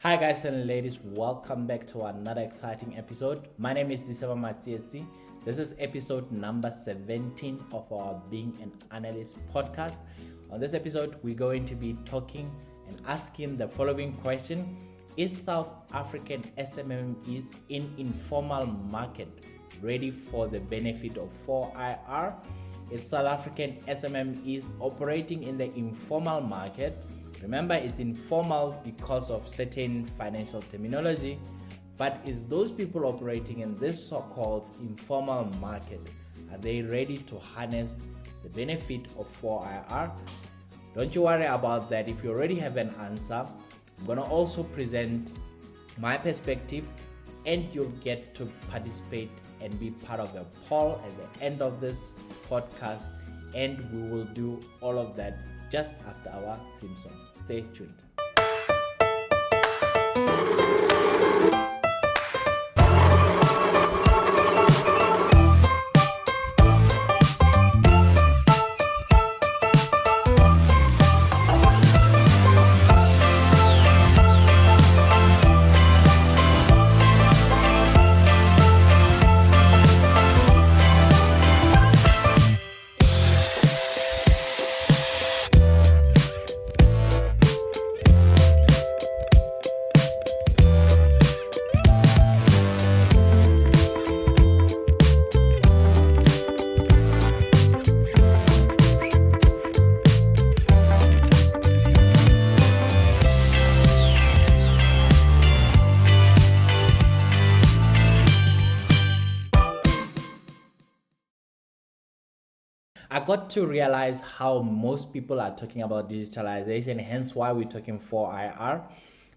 Hi guys and ladies, welcome back to another exciting episode. My name is Disaba. This is episode number 17 of our Being an Analyst podcast. On this episode, we're going to be talking and asking the following question: Is South African SMMEs in informal market ready for the benefit of 4IR? Is South African SMMEs operating in the informal market? Remember, it's informal because of certain financial terminology, but is those people operating in this so-called informal market, are they ready to harness the benefit of 4IR? Don't you worry about that. If you already have an answer, I'm going to also present my perspective and you'll get to participate and be part of a poll at the end of this podcast, and we will do all of that just after our theme song. Stay tuned. I got to realize how most people are talking about digitalization, hence why we're talking 4IR,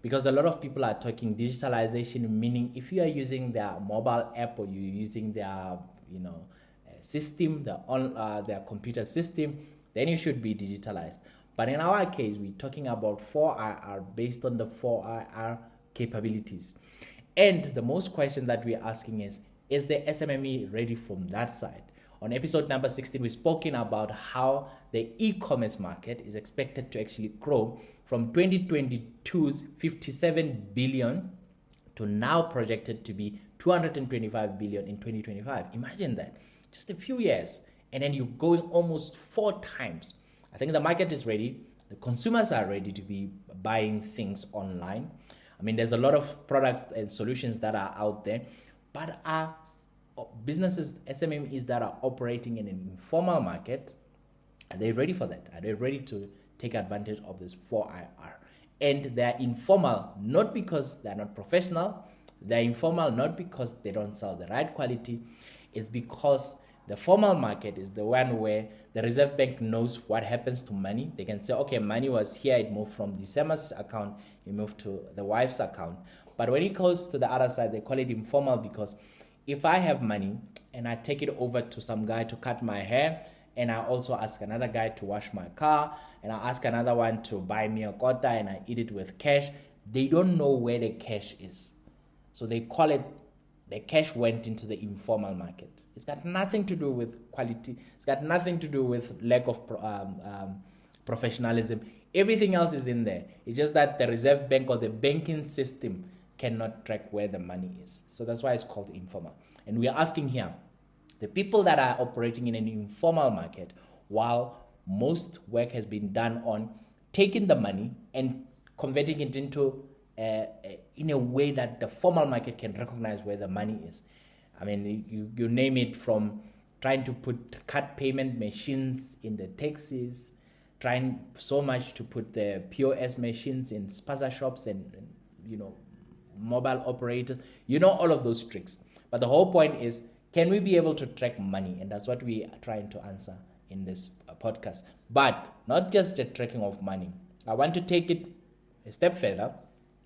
because a lot of people are talking digitalization, meaning if you are using their mobile app or you're using their system, their computer system, then you should be digitalized. But in our case, we're talking about 4IR based on the 4IR capabilities. And the most question that we're asking is the SMME ready from that side? On episode number 16, we've spoken about how the e-commerce market is expected to actually grow from 2022's 57 billion to now projected to be 225 billion in 2025. Imagine that, just a few years, and then you're going almost 4 times. I think the market is ready. The consumers are ready to be buying things online. I mean, there's a lot of products and solutions that are out there, but are businesses, SMMEs that are operating in an informal market, are they ready for that? Are they ready to take advantage of this 4IR? And they're informal not because they're not professional, they're informal not because they don't sell the right quality, it's because the formal market is the one where the Reserve Bank knows what happens to money. They can say, okay, money was here, it moved from December's account, it moved to the wife's account. But when it goes to the other side, they call it informal because if I have money and I take it over to some guy to cut my hair, and I also ask another guy to wash my car, and I ask another one to buy me a quota and I eat it with cash, they don't know where the cash is. So they call it the cash went into the informal market. It's got nothing to do with quality. It's got nothing to do with lack of professionalism. Everything else is in there. It's just that the Reserve Bank or the banking system cannot track where the money is. So that's why it's called informal. And we are asking here, the people that are operating in an informal market, while most work has been done on taking the money and converting it into in a way that the formal market can recognize where the money is. I mean, you name it, from trying to cut payment machines in the taxis, trying so much to put the POS machines in Spaza shops and mobile operators, all of those tricks. But the whole point is, can we be able to track money? And that's what we are trying to answer in this podcast. But not just the tracking of money. I want to take it a step further,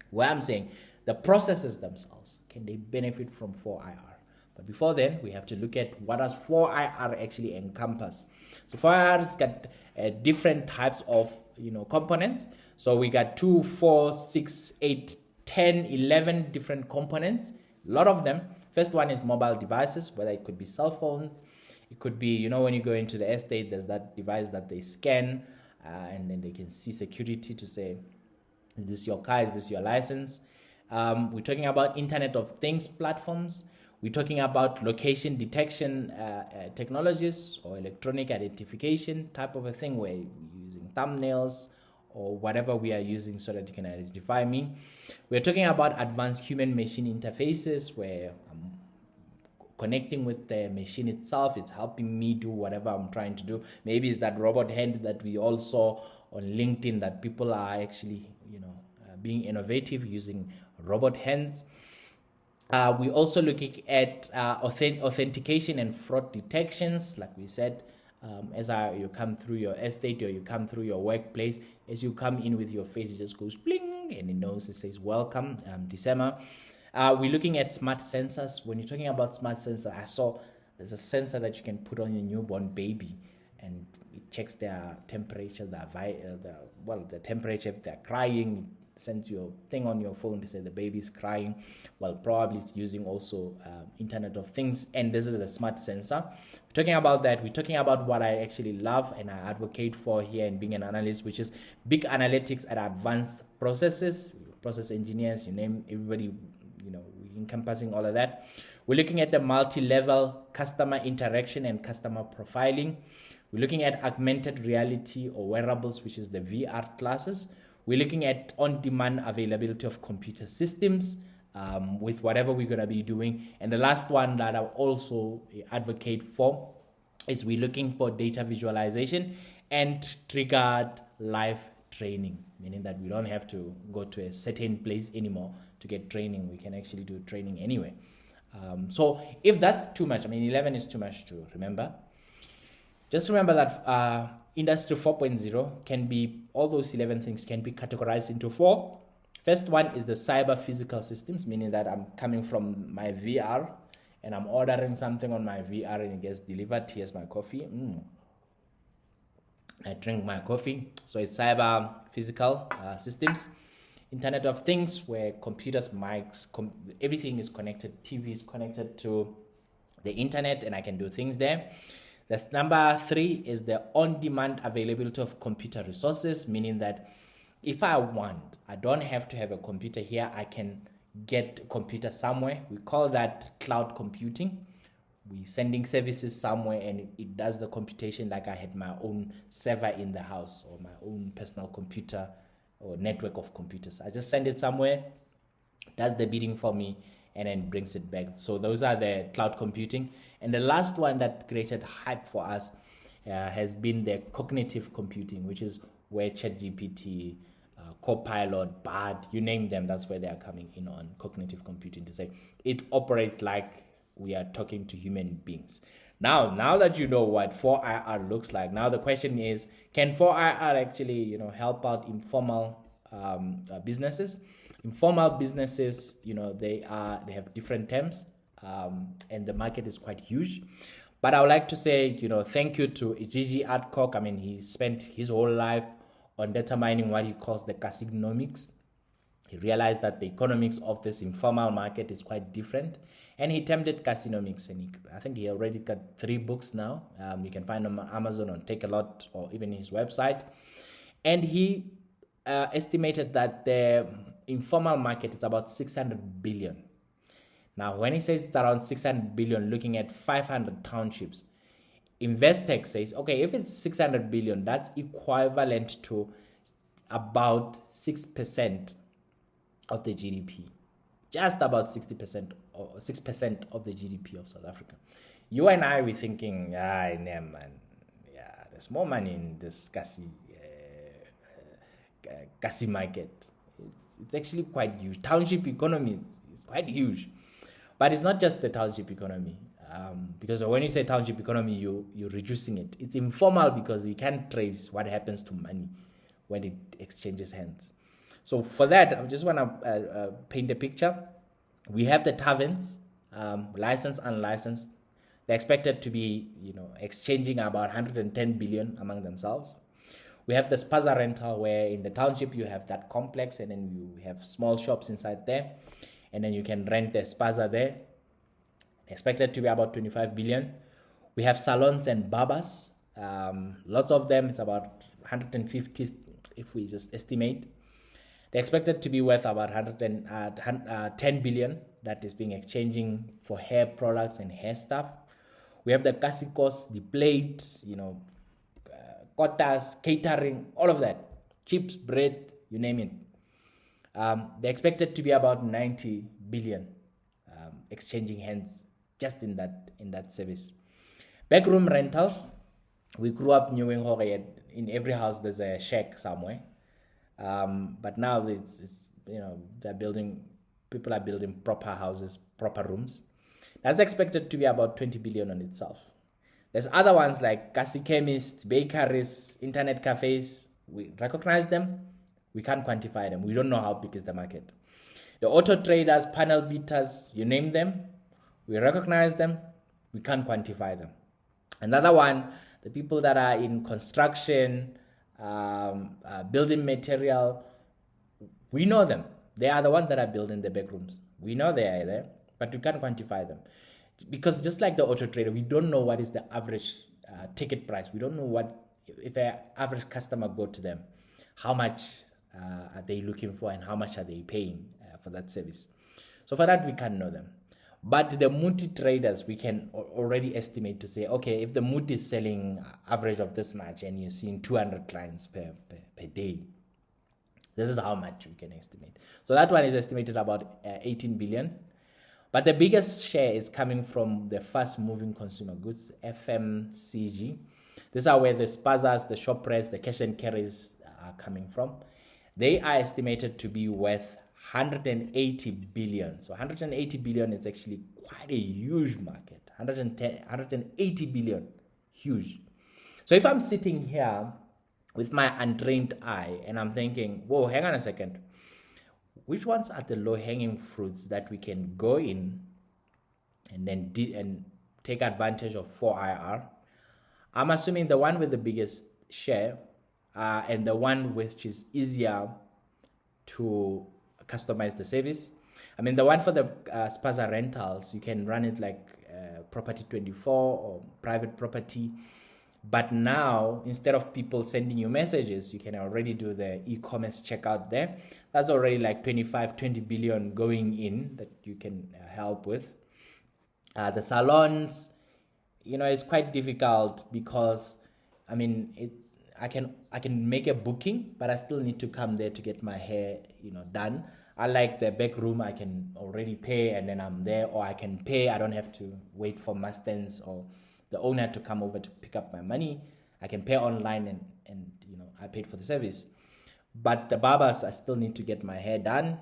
where I'm saying the processes themselves, can they benefit from 4IR? But before then, we have to look at what does 4IR actually encompass. So 4IR has got different types of components. So we got 2, 4, 6, 8, 10, 11 different components. A lot of them. First one is mobile devices, whether it could be cell phones. It could be, when you go into the estate, there's that device that they scan and then they can see security to say, Is this your car? Is this your license? We're talking about Internet of Things platforms. We're talking about location detection technologies or electronic identification type of a thing where we're using thumbnails or whatever we are using so that you can identify me. We're talking about advanced human-machine interfaces where I'm connecting with the machine itself. It's helping me do whatever I'm trying to do. Maybe it's that robot hand that we all saw on LinkedIn that people are actually, being innovative using robot hands. We're also looking at authentication and fraud detections, like we said. As you come through your estate or you come through your workplace, as you come in with your face, it just goes bling and it knows, it says welcome, December. We're looking at smart sensors. When you're talking about smart sensors, I saw there's a sensor that you can put on your newborn baby and it checks their temperature, the temperature if they're crying. Send your thing on your phone to say the baby's crying. Well, probably it's using also Internet of Things, and this is a smart sensor. We're talking about that. We're talking about what I actually love and I advocate for here in being an analyst, which is big analytics and advanced processes, process engineers, you name everybody, encompassing all of that. We're looking at the multi-level customer interaction and customer profiling. We're looking at augmented reality or wearables, which is the VR classes. We're looking at on-demand availability of computer systems with whatever we're going to be doing. And the last one that I also advocate for is we're looking for data visualization and triggered live training, meaning that we don't have to go to a certain place anymore to get training. We can actually do training anyway. So if that's too much, 11 is too much to remember. Just remember that Industry 4.0 can be, all those 11 things can be categorized into 4. First one is the cyber physical systems, meaning that I'm coming from my VR and I'm ordering something on my VR and it gets delivered. Here's my coffee. I drink my coffee. So it's cyber physical systems. Internet of Things, where computers, mics, everything is connected. TV is connected to the internet and I can do things there. The number 3 is the on-demand availability of computer resources, meaning that if I want, I don't have to have a computer here. I can get a computer somewhere. We call that cloud computing. We're sending services somewhere and it does the computation like I had my own server in the house or my own personal computer or network of computers. I just send it somewhere, does the bidding for me, and then brings it back. So those are the cloud computing. And the last one that created hype for us has been the cognitive computing, which is where ChatGPT, Copilot, Bard, you name them, that's where they are coming in on cognitive computing to say it operates like we are talking to human beings. Now that you know what 4IR looks like, now the question is, can 4IR actually, help out informal businesses? Informal businesses, they have different terms, and the market is quite huge. But I would like to say, thank you to Gigi Adcock. He spent his whole life on determining what he calls the casinomics. He realized that the economics of this informal market is quite different, and he attempted casinomics, and I think he already got 3 books now. You can find them on Amazon or Take-A-Lot or even his website. And he estimated that the informal market is about 600 billion. Now, when he says it's around 600 billion, looking at 500 townships, Investec says, okay, if it's 600 billion, that's equivalent to about 6% of the GDP. Just about 60% or 6% of the GDP of South Africa. You and I were thinking, man, there's more money in this Kasi market. It's actually quite huge. Township economy is quite huge. But it's not just the township economy. Because when you say township economy, you're reducing it. It's informal because you can't trace what happens to money when it exchanges hands. So for that, I just want to paint a picture. We have the taverns, licensed, unlicensed. They're expected to be, exchanging about 110 billion among themselves. We have the Spaza rental, where in the township you have that complex and then you have small shops inside there. And then you can rent the Spaza there. Expected to be about 25 billion. We have salons and barbers. Lots of them. It's about 150 if we just estimate. They're expected to be worth about 10 billion that is being exchanging for hair products and hair stuff. We have the casicos, the plate, quotas, catering, all of that. Chips, bread, you name it. They're expected to be about 90 billion exchanging hands just in that service. Backroom rentals. We grew up knowing in every house there's a shack somewhere. But now it's people are building proper houses, proper rooms. That's expected to be about 20 billion on itself. There's other ones like chemist, bakeries, internet cafes. We recognize them. We can't quantify them. We don't know how big is the market. The auto traders, panel beaters, you name them. We recognize them. We can't quantify them. Another one, the people that are in construction, building material, we know them. They are the ones that are building the back rooms. We know they are there, but we can't quantify them. Because just like the auto trader, we don't know what is the average ticket price. We don't know what, if an average customer go to them, how much are they looking for and how much are they paying for that service. So for that, we can't know them. But the multi traders, we can already estimate to say, okay, if the multi is selling average of this much and you're seeing 200 clients per day, this is how much we can estimate. So that one is estimated about 18 billion. But the biggest share is coming from the fast moving consumer goods, FMCG. These are where the Spazas, the shoprettes, the cash and carries are coming from. They are estimated to be worth 180 billion. So 180 billion is actually quite a huge market. 180 billion, huge. So if I'm sitting here with my untrained eye and I'm thinking, whoa, hang on a second. Which ones are the low-hanging fruits that we can go in and then take advantage of 4IR? I'm assuming the one with the biggest share and the one which is easier to customize the service. I mean, the one for the Spaza rentals, you can run it like Property 24 or private property. But now, instead of people sending you messages, you can already do the e-commerce checkout there. That's already like 20 billion going in that you can help with. The salons, it's quite difficult because, I mean, I can make a booking, but I still need to come there to get my hair, done. I like the back room, I can already pay and then I'm there, or I can pay, I don't have to wait for Mustans or the owner to come over to pick up my money. I can pay online and I paid for the service. But the barbers, I still need to get my hair done.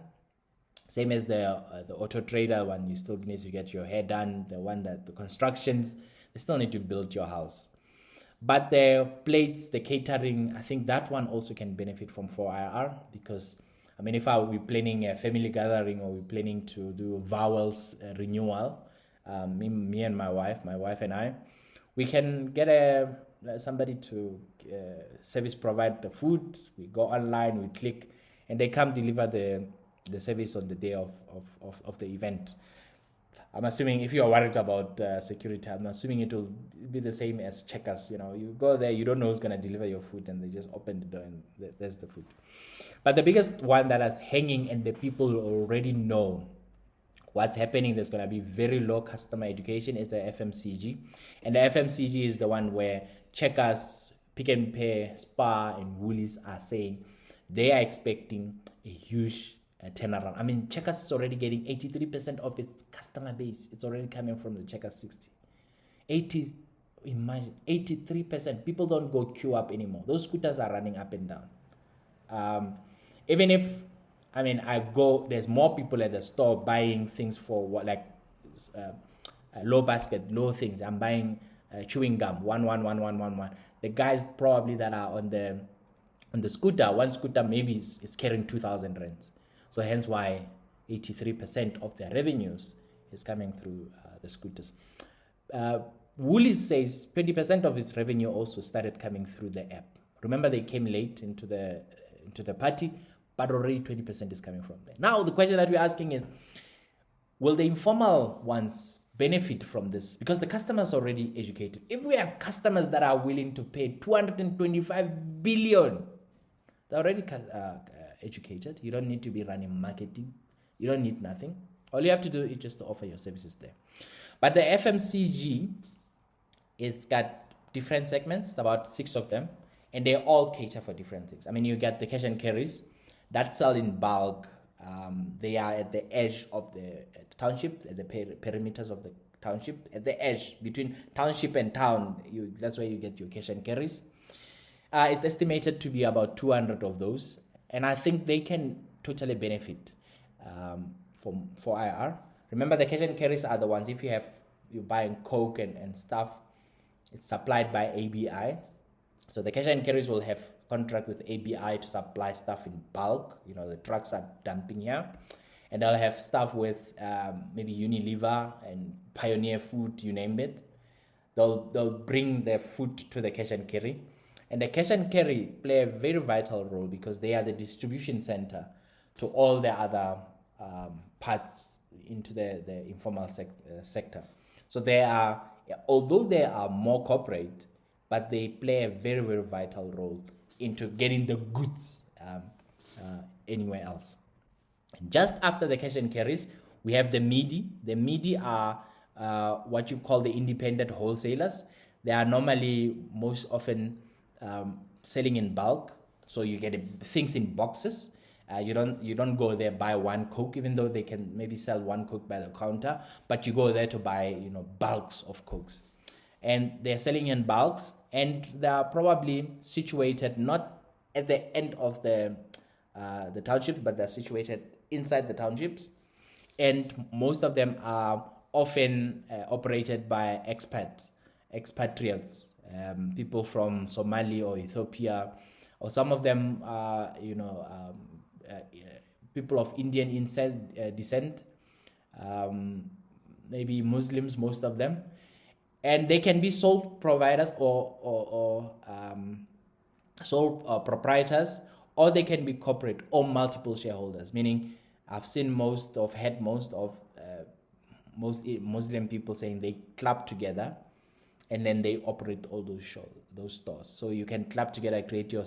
Same as the auto trader one, you still need to get your hair done. The one that the constructions, they still need to build your house. But the plates, the catering, I think that one also can benefit from 4IR because, I mean, if we're planning a family gathering or we're planning to do vowels renewal, me and my wife and I, we can get somebody to service provide the food. We go online, we click, and they come deliver the service on the day of the event. I'm assuming if you are worried about security, I'm assuming it will be the same as checkers. You go there, you don't know who's going to deliver your food, and they just open the door and there's the food. But the biggest one that is hanging, and the people already know what's happening, there's going to be very low customer education, is the FMCG. And the FMCG is the one where Checkers, Pick n Pay, Spar, and Woolies are saying they are expecting a huge turnaround. I mean, Checkers is already getting 83% of its customer base. It's already coming from the Checkers 60. Imagine, 83%. People don't go queue up anymore. Those scooters are running up and down. Even if, there's more people at the store buying things for what, like low basket, low things. I'm buying chewing gum, one. The guys probably that are on the scooter, one scooter maybe is carrying 2,000 rands. So hence why 83% of their revenues is coming through the scooters. Woolies says 20% of its revenue also started coming through the app. Remember, they came late into the party, but already 20% is coming from there. Now, the question that we're asking is, will the informal ones benefit from this? Because the customers are already educated. If we have customers that are willing to pay 225 billion, they're already educated. You don't need to be running marketing. You don't need nothing. All you have to do is just to offer your services there. But the FMCG, it's got different segments, about 6 of them, and they all cater for different things. I mean, you get the cash and carries that sell in bulk. They are at the edge of the township, at the perimeters of the township, at the edge between township and town. That's where you get your cash and carries. It's estimated to be about 200 of those, and I think they can totally benefit for IR. Remember, the cash and carries are the ones, if you're buying Coke and stuff, it's supplied by ABI. So the cash and carries will have contract with ABI to supply stuff in bulk. The trucks are dumping here, and they'll have stuff with maybe Unilever and Pioneer Food, you name it. They'll bring their food to the cash and carry, and the cash and carry play a very vital role because they are the distribution center to all the other parts into the informal sector. So they are, although they are more corporate, but they play a very, very vital role into getting the goods anywhere else. Just after the cash and carries, we have the media. The media are what you call the independent wholesalers. They are normally most often selling in bulk, so you get things in boxes. You don't go there buy one Coke, even though they can maybe sell one Coke by the counter, but you go there to buy bulks of Cokes, and they're selling in bulks, and they are probably situated not at the end of the townships, but they're situated inside the townships, and most of them are often operated by expatriates, people from Somalia or Ethiopia, or some of them are people of Indian descent, maybe Muslims, most of them, and they can be sole providers or sole proprietors, or they can be corporate or multiple shareholders. Meaning, I've seen most of most Muslim people saying they club together, and then they operate all those stores. So you can club together, create your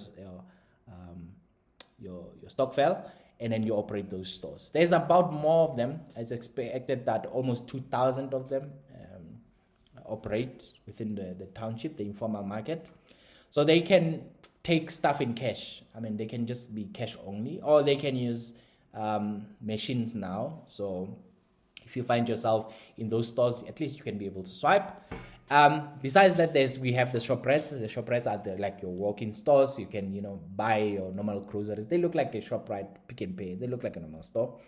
stock file, and then you operate those stores. There's about more of them. It's expected that almost 2,000 of them operate within the township, the informal market. So they can take stuff in cash. I mean, they can just be cash only, or they can use machines now. So if you find yourself in those stores, at least you can be able to swipe. Besides that, we have the ShopRites. The ShopRites are like your walk-in stores. You can buy your normal groceries. They look like a ShopRite, Pick and Pay. They look like a normal store.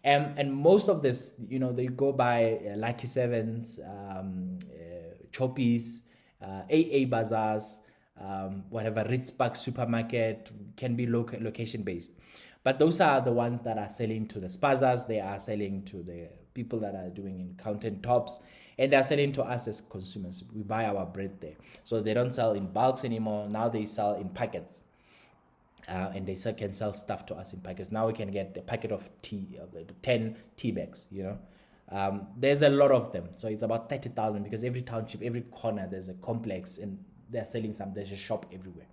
And most of this, they go by Lucky Sevens, Choppies, AA Bazaars, whatever, Ritz Park Supermarket, can be location based. But those are the ones that are selling to the Spazas. They are selling to the people that are doing in countertops, and they are selling to us as consumers. We buy our bread there. So they don't sell in bulks anymore. Now they sell in packets. And they can sell stuff to us in packets. Now we can get a packet of tea, 10 tea bags, There's a lot of them. So it's about 30,000, because every township, every corner, there's a complex, and they're selling some. There's a shop everywhere.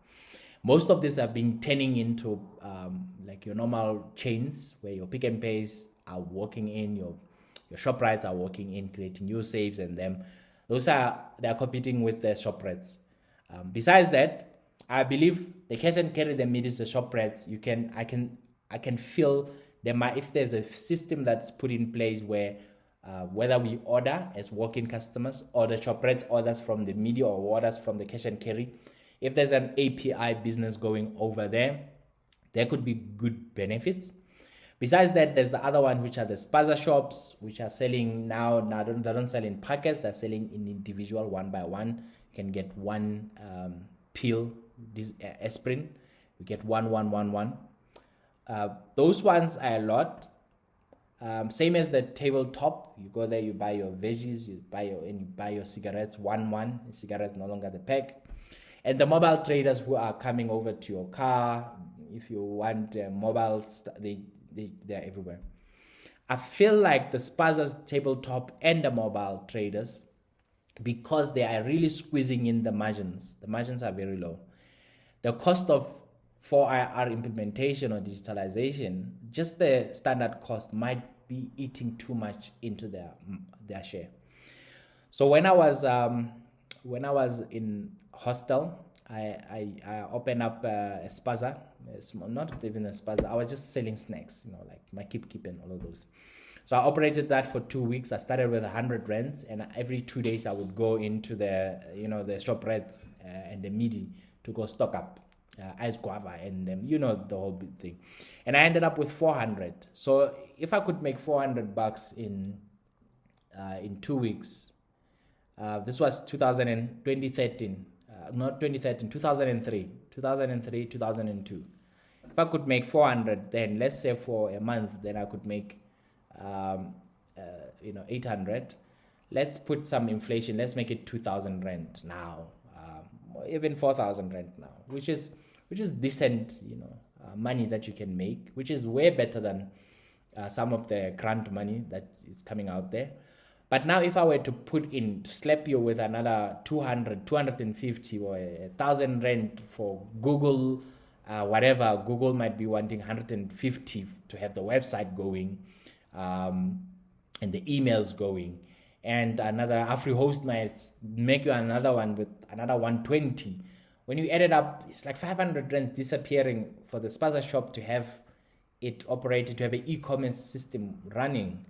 Most of these have been turning into like your normal chains, where your Pick and Pays are walking in, your ShopRites are walking in, creating new saves, and them. They're competing with the ShopRites. Besides that, I believe the cash and carry, the midis, the ShopRites, I can feel if there's a system that's put in place where whether we order as walk-in customers, or the ShopRites orders from the media or orders from the cash and carry, if there's an API business going over there could be good benefits. Besides that, there's the other one, which are the Spaza shops, which are selling now they don't sell in packets, they're selling in individual, one by one. You can get one pill, this aspirin, you get one. Those ones are a lot. Same as the tabletop, you go there, you buy your veggies, you buy your cigarettes, one. Cigarettes no longer the pack. And the mobile traders who are coming over to your car, if you want mobile, they're everywhere. I feel like the Spaza's tabletop and the mobile traders, because they are really squeezing in the margins are very low. The cost of 4IR implementation or digitalization, just the standard cost might be eating too much into their share. So when I was in hostel, I opened up a Spaza. It's not even a Spaza. I was just selling snacks, like my keep and all of those. So I operated that for 2 weeks. I started with 100 rands, and every 2 days I would go into the the shop reds and the midi to go stock up ice guava and the whole big thing. And I ended up with 400. So if I could make $400 in 2 weeks, this was 2013, not 2013, 2003, 2002. If I could make 400, then let's say for a month, then I could make 800. Let's put some inflation. Let's make it 2,000 rand now, even 4,000 rand now, which is decent, money that you can make, which is way better than some of the grant money that is coming out there. But now if I were to slap you with another 200, 250 or 1,000 rand for Google, whatever, Google might be wanting 150 to have the website going, and the emails going, and another AfriHost might make you another one with another 120. When you add it up, it's like 500 rands disappearing for the Spaza shop to have it operated, to have an e-commerce system running.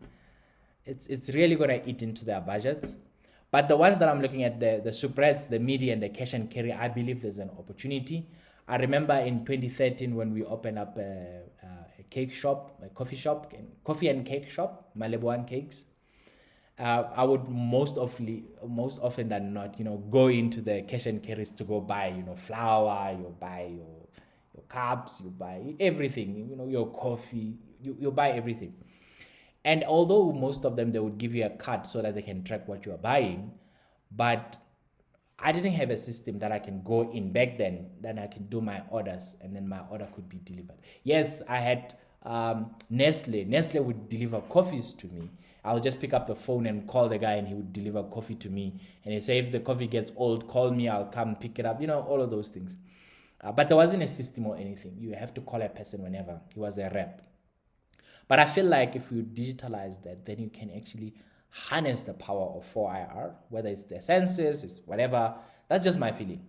It's really going to eat into their budgets. But the ones that I'm looking at, the superettes, the media, and the cash and carry, I believe there's an opportunity. I remember in 2013 when we opened up a cake shop, a coffee and cake shop, Malebuan Cakes. I would most often than not, go into the cash and carries to go buy, flour, you buy your cups, you buy everything, your coffee, you buy everything. And although most of them, they would give you a card so that they can track what you are buying, but I didn't have a system that I can go in back then I can do my orders and then my order could be delivered. Yes, I had Nestle. Nestle would deliver coffees to me. I'll just pick up the phone and call the guy and he would deliver coffee to me. And he say, if the coffee gets old, call me, I'll come pick it up, all of those things. But there wasn't a system or anything. You have to call a person whenever. He was a rep. But I feel like if you digitalize that, then you can actually harness the power of 4IR, whether it's the senses, it's whatever. That's just my feeling.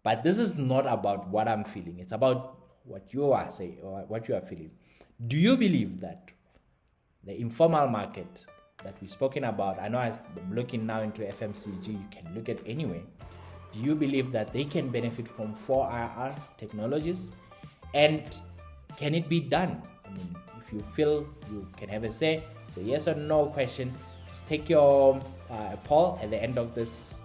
But this is not about what I'm feeling. It's about what you are saying or what you are feeling. Do you believe that the informal market that we've spoken about, I know I'm looking now into FMCG, you can look at anywhere. Do you believe that they can benefit from 4IR technologies? And can it be done? If you feel you can have a say, it's a yes or no question. Just take your poll at the end of this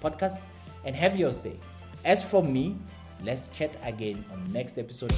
podcast and have your say. As for me, let's chat again on the next episode.